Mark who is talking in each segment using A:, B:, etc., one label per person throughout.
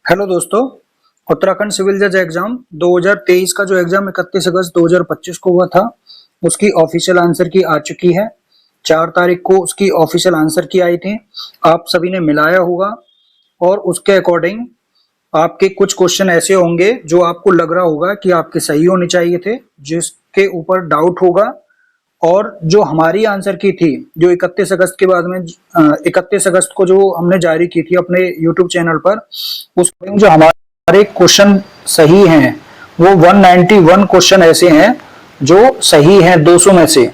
A: Hello दोस्तों। Uttarakhand civil जज exam 2023 का जो एग्जाम 31 अगस्त 2025 को हुआ था उसकी ऑफिशियल आंसर की आ चुकी है। 4 तारीख को उसकी ऑफिशियल आंसर की आई थी। आप सभी ने मिलाया होगा और उसके अकॉर्डिंग आपके कुछ क्वेश्चन ऐसे होंगे जो आपको लग रहा होगा कि आपके सही होने चाहिए थे, जिसके ऊपर डाउट होगा। और जो हमारी आंसर की थी जो 31 अगस्त के बाद में 31 अगस्त को जो हमने जारी की थी अपने यूट्यूब चैनल पर, उसमें जो हमारे क्वेश्चन सही हैं वो 191 क्वेश्चन ऐसे हैं जो सही हैं 200 में से।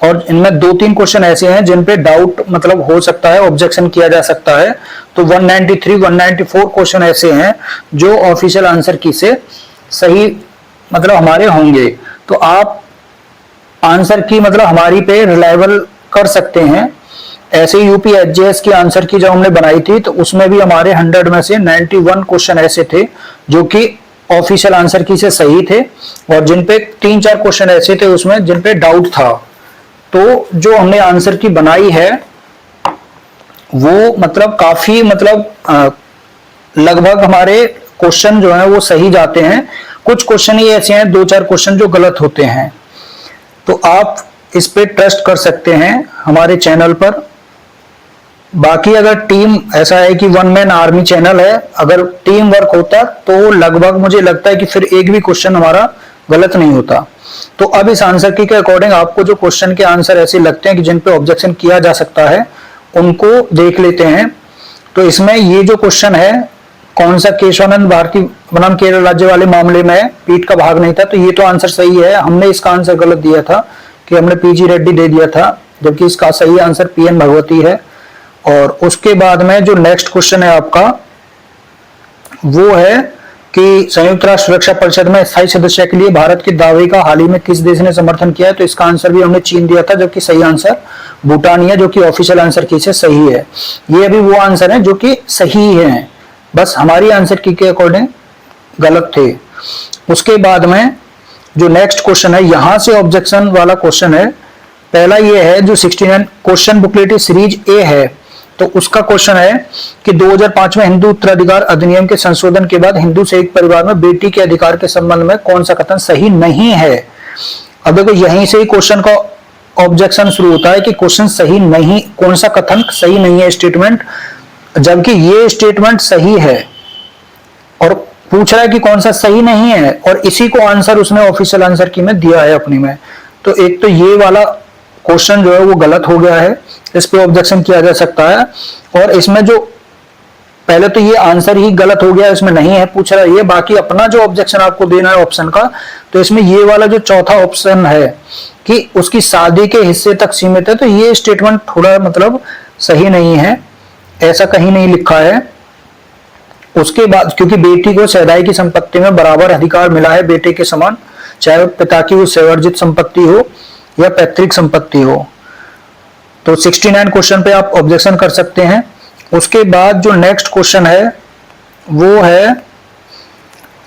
A: और इनमें 2-3 क्वेश्चन ऐसे हैं जिन पे डाउट मतलब हो सकता है, ऑब्जेक्शन किया जा सकता है। तो 193 194 क्वेश्चन ऐसे हैं जो ऑफिशियल आंसर की से सही मतलब हमारे होंगे। तो आप आंसर की मतलब हमारी पे रिलायबल कर सकते हैं। ऐसे यूपी एचजेएस की आंसर की जब हमने बनाई थी तो उसमें भी हमारे 100 में से 91 क्वेश्चन ऐसे थे जो कि ऑफिशियल आंसर की से सही थे, और जिन पे 3-4 क्वेश्चन ऐसे थे उसमें जिन पे डाउट था। तो जो हमने आंसर की बनाई है वो मतलब काफी मतलब लगभग हमारे क्वेश्चन जो है वो सही जाते हैं। कुछ क्वेश्चन ही ऐसे हैं, 2-4 क्वेश्चन जो गलत होते हैं। तो आप इस पे ट्रस्ट कर सकते हैं हमारे चैनल पर। बाकी अगर टीम ऐसा है कि वन मैन आर्मी चैनल है, अगर टीम वर्क होता तो लगभग मुझे लगता है कि फिर एक भी क्वेश्चन हमारा गलत नहीं होता। तो अब इस आंसर की के अकॉर्डिंग आपको जो क्वेश्चन के आंसर ऐसे लगते हैं कि जिन पे ऑब्जेक्शन किया जा सकता है उनको देख लेते हैं। तो इसमें ये जो क्वेश्चन है, कौन सा केशवानंद भारती बनाम केरल राज्य वाले मामले में पीठ का भाग नहीं था, तो ये तो आंसर सही है। हमने इसका आंसर गलत दिया था कि हमने पीजी रेड्डी दे दिया था, जबकि इसका सही आंसर पीएन भगवती है। और उसके बाद में जो नेक्स्ट क्वेश्चन है आपका वो है कि संयुक्त राष्ट्र सुरक्षा परिषद में स्थायी सदस्य के लिए भारत के दावे का हाल ही में किस देश ने समर्थन किया है, तो इसका आंसर भी हमने चीन दिया था, जबकि सही आंसर भूटान है, जो कि ऑफिशियल आंसर की से सही है। ये अभी वो आंसर है जो कि सही है, बस हमारी आंसर की के अकॉर्डिंग गलत थे। उसके बाद में जो नेक्स्ट क्वेश्चन है, यहां से ऑब्जेक्शन वाला क्वेश्चन है। पहला ये है जो 69 क्वेश्चन बुकलेट सीरीज ए है, तो उसका क्वेश्चन है कि 2005 में हिंदू उत्तराधिकार अधिनियम के संशोधन के बाद हिंदू संयुक्त परिवार में बेटी के अधिकार के संबंध में कौन सा कथन सही नहीं है। अब देखो यहीं से ही क्वेश्चन का ऑब्जेक्शन शुरू होता है कि क्वेश्चन सही नहीं, कौन सा कथन सही नहीं है स्टेटमेंट, जबकि ये स्टेटमेंट सही है और पूछ रहा है कि कौन सा सही नहीं है, और इसी को आंसर उसने ऑफिशियल आंसर की में दिया है अपनी में। तो एक तो ये वाला क्वेश्चन जो है वो गलत हो गया है, इस पे ऑब्जेक्शन किया जा सकता है। और इसमें जो पहले तो ये आंसर ही गलत हो गया, इसमें नहीं है पूछ रहा है ये। बाकी अपना जो ऑब्जेक्शन आपको देना है ऑप्शन का, तो इसमें ये वाला जो चौथा ऑप्शन है कि उसकी शादी के हिस्से तक सीमित है, तो ये स्टेटमेंट थोड़ा मतलब सही नहीं है, ऐसा कहीं नहीं लिखा है। उसके बाद क्योंकि बेटी को सैदाई की संपत्ति में बराबर अधिकार मिला है बेटे के समान, चाहे पिता की वो सेवर्जित संपत्ति हो या पैतृक संपत्ति हो। तो 69 क्वेश्चन पे आप ऑब्जेक्शन कर सकते हैं। उसके बाद जो नेक्स्ट क्वेश्चन है वो है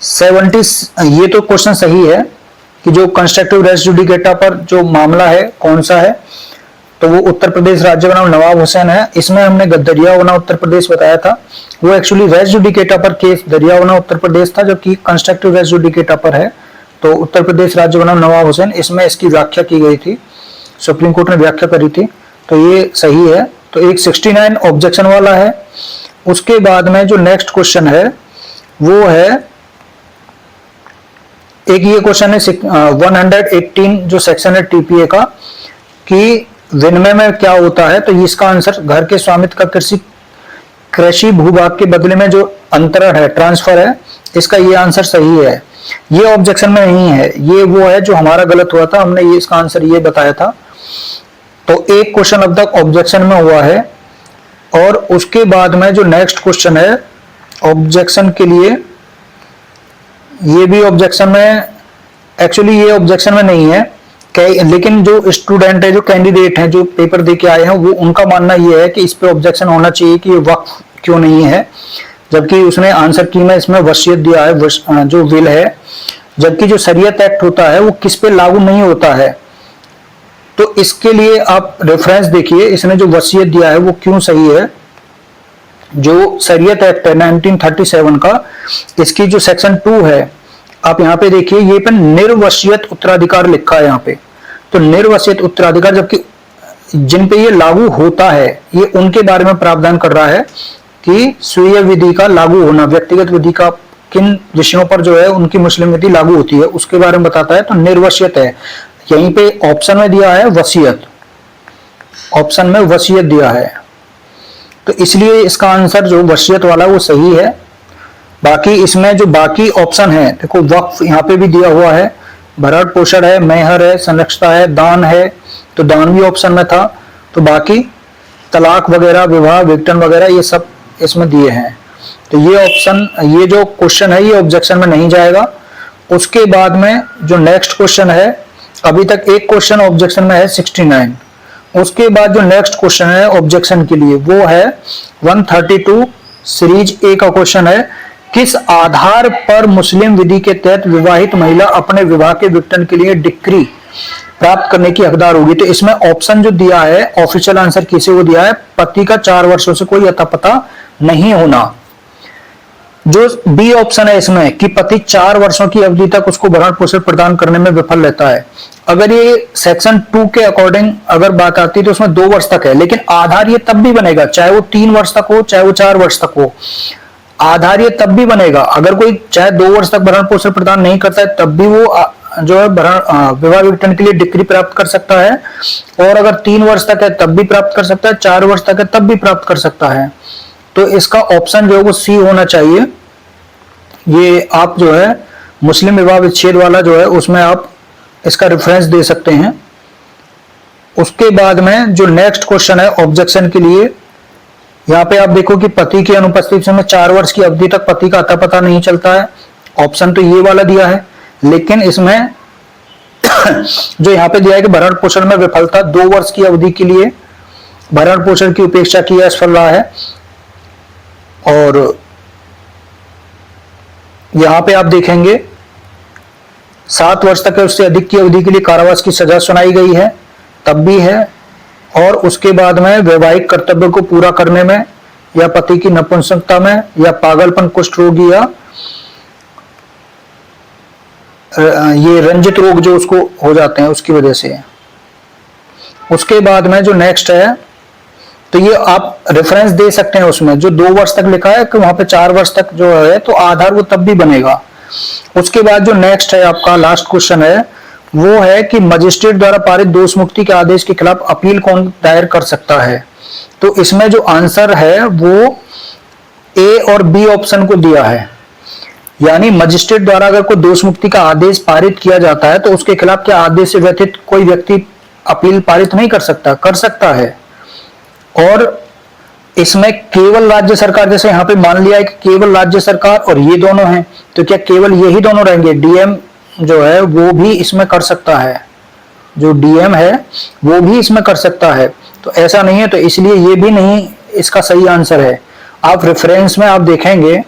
A: 70। ये तो क्वेश्चन सही है कि जो कंस्ट्रक्टिव रेस जुडिकेटा पर जो मामला है कौन सा है, तो वो उत्तर प्रदेश राज्य का नाम नवाब हुसैन है। इसमें हमने दरियावना उत्तर प्रदेश बताया था, वो एक्चुअली रेस जुडिकेटा पर केस दरियावना उत्तर प्रदेश था, जबकि कंस्ट्रक्टिव रेस जुडिकेटा पर है। तो उत्तर प्रदेश राज्य का नाम नवाब हुसैन, इसमें इसकी व्याख्या की गई थी, सुप्रीम कोर्ट ने व्याख्या करी थी, तो ये सही है। तो एक 69 ऑब्जेक्शन वाला है। उसके बाद में जो नेक्स्ट क्वेश्चन है वो है एक ये क्वेश्चन है 118 जो सेक्शन है टीपीए का कि विनिमय में क्या होता है, तो इसका आंसर घर के स्वामित्व का कृषि भूभाग के बदले में जो अंतरण है, ट्रांसफर है, इसका ये आंसर सही है। ये ऑब्जेक्शन में नहीं है, ये वो है जो हमारा गलत हुआ था, हमने ये इसका आंसर ये बताया था। तो एक क्वेश्चन अब तक ऑब्जेक्शन में हुआ है। और उसके बाद में जो नेक्स्ट क्वेश्चन है ऑब्जेक्शन के लिए, ये भी ऑब्जेक्शन में, एक्चुअली ये ऑब्जेक्शन में नहीं है, लेकिन जो स्टूडेंट है, जो कैंडिडेट हैं, जो पेपर दे के आए हैं, वो उनका मानना ये है कि इस पे ऑब्जेक्शन होना चाहिए कि ये वक्फ क्यों नहीं है, जबकि उसने आंसर की में इसमें वसीयत दिया है, जो विल है, जबकि जो शरीयत एक्ट होता है वो किस पे लागू नहीं होता है। तो इसके लिए आप रेफरेंस देखिए, इसने जो वसीयत दिया है वो क्यों सही है। जो शरीयत एक्ट है 1937 का, इसकी जो सेक्शन 2 है, आप यहाँ पे देखिए, ये पे निर्वसियत उत्तराधिकार लिखा है यहाँ पे। तो निर्वसियत उत्तराधिकार, जबकि जिन पे ये लागू होता है ये उनके बारे में प्रावधान कर रहा है कि स्वीय विधि का लागू होना, व्यक्तिगत विधि का किन विषयों पर जो है उनकी मुस्लिम विधि लागू होती है उसके बारे में बताता है। तो निर्वसियत है, यहीं पे ऑप्शन में दिया है वसीयत, ऑप्शन में वसीयत दिया है, तो इसलिए इसका आंसर जो वसीयत वाला वो सही है। बाकी इसमें जो बाकी ऑप्शन है, देखो वक्फ यहाँ पे भी दिया हुआ है, भरण पोषण है, मेहर है, संरक्षता है, दान है, तो दान भी ऑप्शन में था। तो बाकी तलाक वगैरह, विवाह, विघटन वगैरह, ये सब इसमें दिए हैं। तो ये ऑप्शन, ये जो क्वेश्चन है ये ऑब्जेक्शन में नहीं जाएगा। उसके बाद में जो नेक्स्ट क्वेश्चन है, अभी तक एक क्वेश्चन ऑब्जेक्शन में है 69। उसके बाद जो नेक्स्ट क्वेश्चन है ऑब्जेक्शन के लिए वो है 132 सीरीज ए का क्वेश्चन है, किस आधार पर मुस्लिम विधि के तहत विवाहित महिला अपने विवाह के विघटन के लिए डिक्री प्राप्त करने की हकदार होगी। तो इसमें ऑप्शन जो दिया है, ऑफिशियल आंसर किसे वो दिया है, पति का 4 वर्षों से कोई अता पता नहीं होना। जो बी ऑप्शन है इसमें कि पति 4 वर्षों की अवधि तक उसको भरण पोषण प्रदान करने में विफल रहता है। अगर ये सेक्शन 2 के अकॉर्डिंग अगर बात आती है तो उसमें 2 वर्ष तक है, लेकिन आधार ये तब भी बनेगा चाहे वो 3 वर्ष तक हो चाहे वो 4 वर्ष तक हो, आधार ये तब भी बनेगा। अगर कोई चाहे 2 वर्ष तक भरण पोषण प्रदान नहीं करता है तब भी वो जो है विवाह विघटन के लिए डिक्री प्राप्त कर सकता है, और अगर 3 वर्ष तक है तब भी प्राप्त कर सकता है, 4 वर्ष तक है तब भी प्राप्त कर सकता है। तो इसका ऑप्शन जो है वो सी होना चाहिए। ये आप जो है मुस्लिम विवाह विच्छेद वाला जो है उसमें आप इसका रेफरेंस दे सकते हैं। उसके बाद में जो नेक्स्ट क्वेश्चन है ऑब्जेक्शन के लिए, यहाँ पे आप देखो कि पति की अनुपस्थिति में 4 वर्ष की अवधि तक पति का अता पता नहीं चलता है। ऑप्शन तो ये वाला दिया है, लेकिन इसमें जो यहाँ पे दिया है कि भरण पोषण में विफलता 2 वर्ष की अवधि के लिए भरण पोषण की उपेक्षा की असफल रहा है, और यहाँ पे आप देखेंगे 7 वर्ष तक उससे अधिक की अवधि के लिए कारावास की सजा सुनाई गई है, तब भी है। और उसके बाद में वैवाहिक कर्तव्य को पूरा करने में, या पति की नपुंसकता में, या पागलपन, कुष्ठ रोगी, या ये रंजित रोग जो उसको हो जाते हैं उसकी वजह से। उसके बाद में जो नेक्स्ट है, तो ये आप रेफरेंस दे सकते हैं उसमें जो 2 वर्ष तक लिखा है कि वहां पे 4 वर्ष तक जो है तो आधार वो तब भी बनेगा। उसके बाद जो नेक्स्ट है आपका लास्ट क्वेश्चन है वो है कि मजिस्ट्रेट द्वारा पारित दोष मुक्ति के आदेश के खिलाफ अपील कौन दायर कर सकता है। तो इसमें जो आंसर है वो ए और बी ऑप्शन को दिया है, यानी मजिस्ट्रेट द्वारा अगर कोई दोष मुक्ति का आदेश पारित किया जाता है तो उसके खिलाफ क्या आदेश से व्यतीत कोई व्यक्ति अपील पारित नहीं कर सकता? कर सकता है। और इसमें केवल राज्य सरकार, जैसे यहाँ पे मान लिया है कि केवल राज्य सरकार और ये दोनों हैं, तो क्या केवल यही दोनों रहेंगे? डीएम जो है वो भी इसमें कर सकता है, जो डीएम है वो भी इसमें कर सकता है। तो ऐसा नहीं है, तो इसलिए ये भी नहीं इसका सही आंसर है। आप रेफरेंस में आप देखेंगे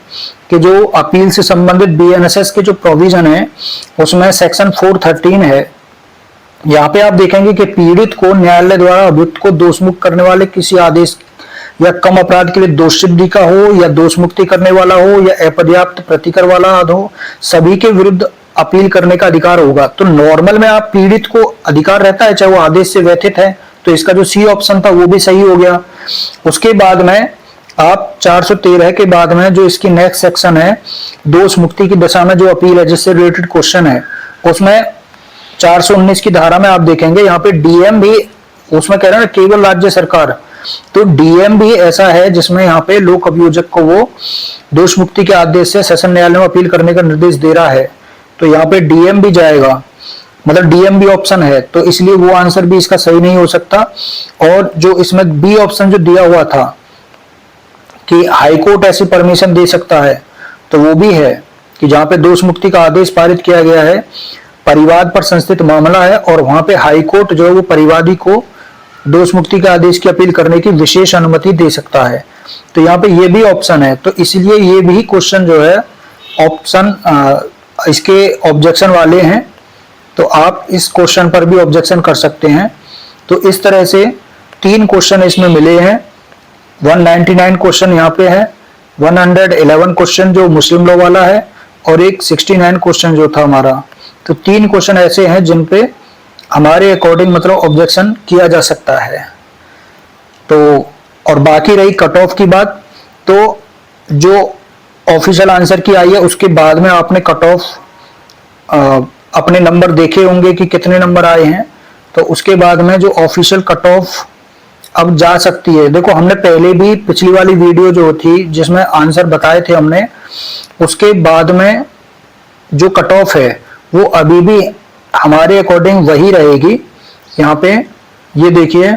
A: कि जो अपील से संबंधित बीएनएसएस के जो प्रोविजन है उसमें सेक्शन 413 है। यहाँ पे आप देखेंगे कि पीड़ित को न्यायालय द्वारा अभियुक्त को दोषमुक्त करने वाले किसी आदेश या कम अपराध के लिए दोष सिद्धि का हो, या दोष मुक्ति करने वाला हो, या अपर्याप्त प्रतिकर वाला हो, सभी के विरुद्ध अपील करने का अधिकार होगा। तो नॉर्मल में आप पीड़ित को अधिकार रहता है चाहे वो आदेश से व्यथित है, तो इसका जो सी ऑप्शन था वो भी सही हो गया। उसके बाद में आप 413 के बाद में जो इसकी नेक्स्ट सेक्शन है दोष मुक्ति की दशा में जो अपील है जिससे रिलेटेड क्वेश्चन है, उसमें 419 की धारा में आप देखेंगे यहाँ पे डीएम भी उसमें कह रहे हैं केवल राज्य सरकार, तो डीएम भी ऐसा है जिसमें यहाँ पे लोक अभियोजक को वो दोष मुक्ति के आदेश से सेशन न्यायालय में अपील करने का निर्देश दे रहा है। तो यहाँ पे डीएम भी जाएगा, मतलब डीएम भी ऑप्शन है, तो इसलिए वो आंसर भी इसका सही नहीं हो सकता। और जो इसमें बी ऑप्शन जो दिया हुआ था कि हाईकोर्ट ऐसी परमिशन दे सकता है, तो वो भी है कि जहां पे दोष मुक्ति का आदेश पारित किया गया है, परिवाद पर संस्थित मामला है और वहां पे हाईकोर्ट जो है वो परिवादी को दोष मुक्ति के आदेश की अपील करने की विशेष अनुमति दे सकता है। तो यहाँ पे ये भी ऑप्शन है, तो इसलिए ये भी क्वेश्चन जो है ऑप्शन इसके ऑब्जेक्शन वाले हैं, तो आप इस क्वेश्चन पर भी ऑब्जेक्शन कर सकते हैं। तो इस तरह से 3 क्वेश्चन इसमें मिले हैं, 199 क्वेश्चन यहाँ पे है, 111 क्वेश्चन जो मुस्लिम लॉ वाला है, और एक 69 क्वेश्चन जो था हमारा। तो 3 क्वेश्चन ऐसे हैं जिन पे हमारे अकॉर्डिंग मतलब ऑब्जेक्शन किया जा सकता है। तो और बाकी रही कट ऑफ की बात, तो जो ऑफिशियल आंसर की आई है उसके बाद में आपने कट ऑफ अपने नंबर देखे होंगे कि कितने नंबर आए हैं, तो उसके बाद में जो ऑफिशियल कट ऑफ अब जा सकती है। देखो हमने पहले भी पिछली वाली वीडियो जो थी जिसमें आंसर बताए थे हमने, उसके बाद में जो कट ऑफ है वो अभी भी हमारे अकॉर्डिंग वही रहेगी। यहाँ पे ये देखिए,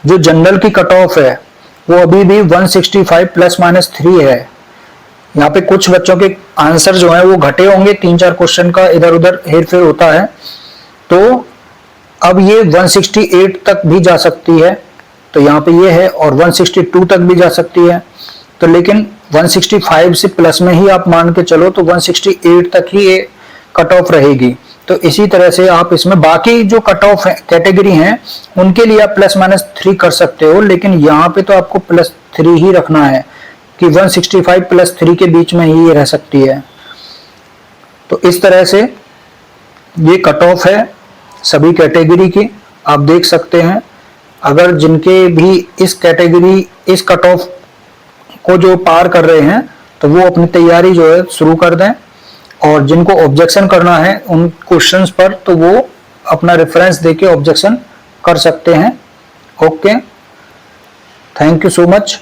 A: जो जनरल की कट ऑफ है वो अभी भी 165 ±3 है। यहाँ पे कुछ बच्चों के आंसर जो है वो घटे होंगे, 3-4 क्वेश्चन का इधर उधर हेर फेर होता है, तो अब ये 168 तक भी जा सकती है। तो यहाँ पे ये है, और 162 तक भी जा सकती है। तो लेकिन 165 से प्लस में ही आप मान के चलो तो 168 तक ही ये कट ऑफ रहेगी। तो इसी तरह से आप इसमें बाकी जो कट ऑफ कैटेगरी हैं उनके लिए आप ±3 कर सकते हो, लेकिन यहाँ पे तो आपको +3 ही रखना है कि 165 + 3 के बीच में ही ये रह सकती है। तो इस तरह से ये कट ऑफ है सभी कैटेगरी की, आप देख सकते हैं। अगर जिनके भी इस कैटेगरी इस कट ऑफ को जो पार कर रहे हैं तो वो अपनी तैयारी जो है शुरू कर दें, और जिनको ऑब्जेक्शन करना है उन क्वेश्चंस पर तो वो अपना रेफरेंस देके ऑब्जेक्शन कर सकते हैं। Okay, thank you so much.